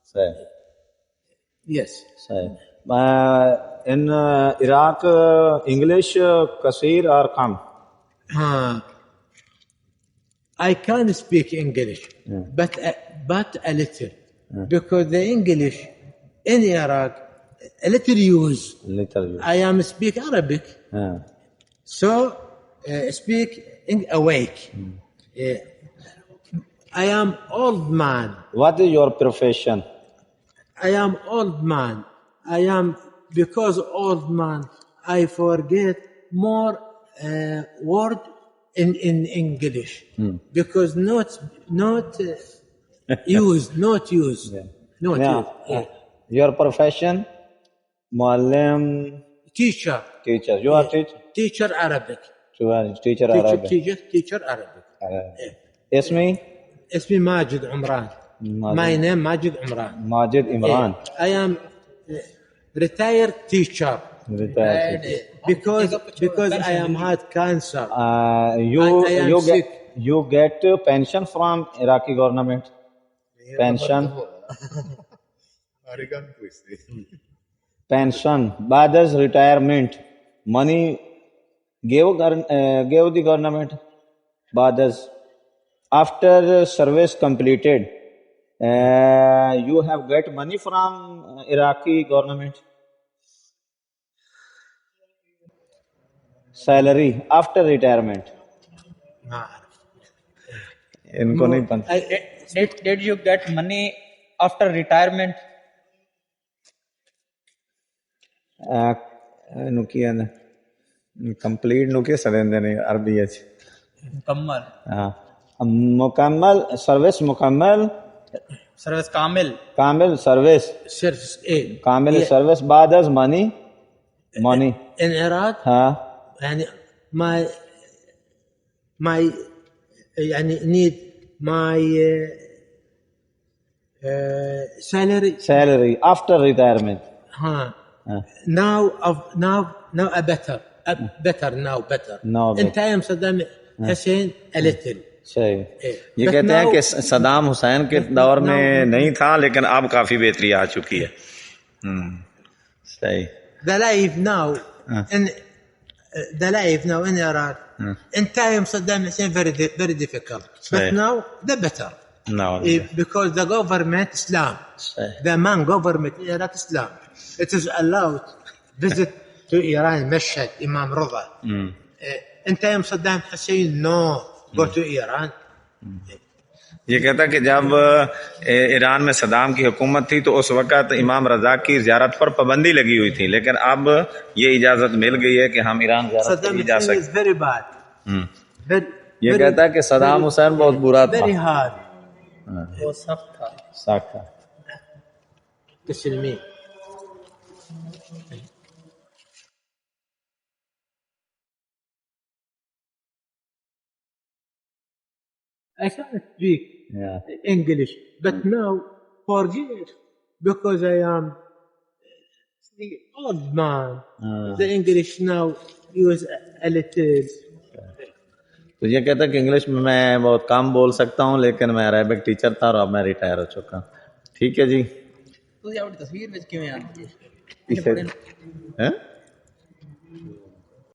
Say. Yes. Say. In Iraq, English kasir or kam? I can speak English, but a little, because the English in Iraq a little use. Little. I am speak Arabic, so speak awake. I am old man. What is your profession? I am old man. I am, because old man, I forget more word in English, because not use. Your profession? Muallim. Teacher. You are teacher? Teacher Arabic. You are teacher Arabic. Teacher Arabic. Ismi? اسمي ماجد عمران. My name Majid Umran. Majid Imran. I am retired teacher. Because I am had cancer. You get pension from Iraqi government. Pension. Pension. Bada's retirement. Money gave the government. Bada's. After service completed, you have get money from Iraqi government. Salary after retirement. इनको नहीं पता. Did you get money after retirement? नुकिया ने complete नुकिया सरेंदे नहीं अरबी है. मुकम्मल. हाँ. मुकम्मल सर्विस मुकम्मल. सर्विस कामिल. कामिल सर्विस. Service कामिल सर्विस बाद as money. In Iraq. हाँ. يعني my يعني need my salary after retirement. Now better. In time Saddam Hussein a little. सही. ये कहते हैं कि सदाम हुसैन के दौर में नहीं था, लेकिन अब काफी बेहतरी आ चुकी है. सही. The life now in Iraq in time Saddam Hussein very difficult, but now the better. No. Because the government Islam, the man government in Iraq Islam, it is allowed visit to Iran, Mashhad, Imam Rida. In time Saddam Hussein no go to Iran. ये कहता कि जब Iran में सदाम की हुकूमत थी तो उस वक्त इमाम रजा की ज़ियारत पर पाबंदी लगी हुई थी, लेकिन अब ये इजाज़त मिल गई है कि हम ईरान ज़ियारत पर भी जा सकते हैं. ये कहता है कि सदाम हुसैन बहुत बुरा था. वो सख्त था. I can't speak English, but now forget, because I am the old man. The English now use a little. तो ये कहता है कि इंग्लिश में मैं बहुत कम बोल सकता हूँ, लेकिन मैं अरेबिक टीचर था और अब मैं रिटायर हो चुका हूँ. ठीक है जी. तो ये अपनी तस्वीर में क्यों आती है?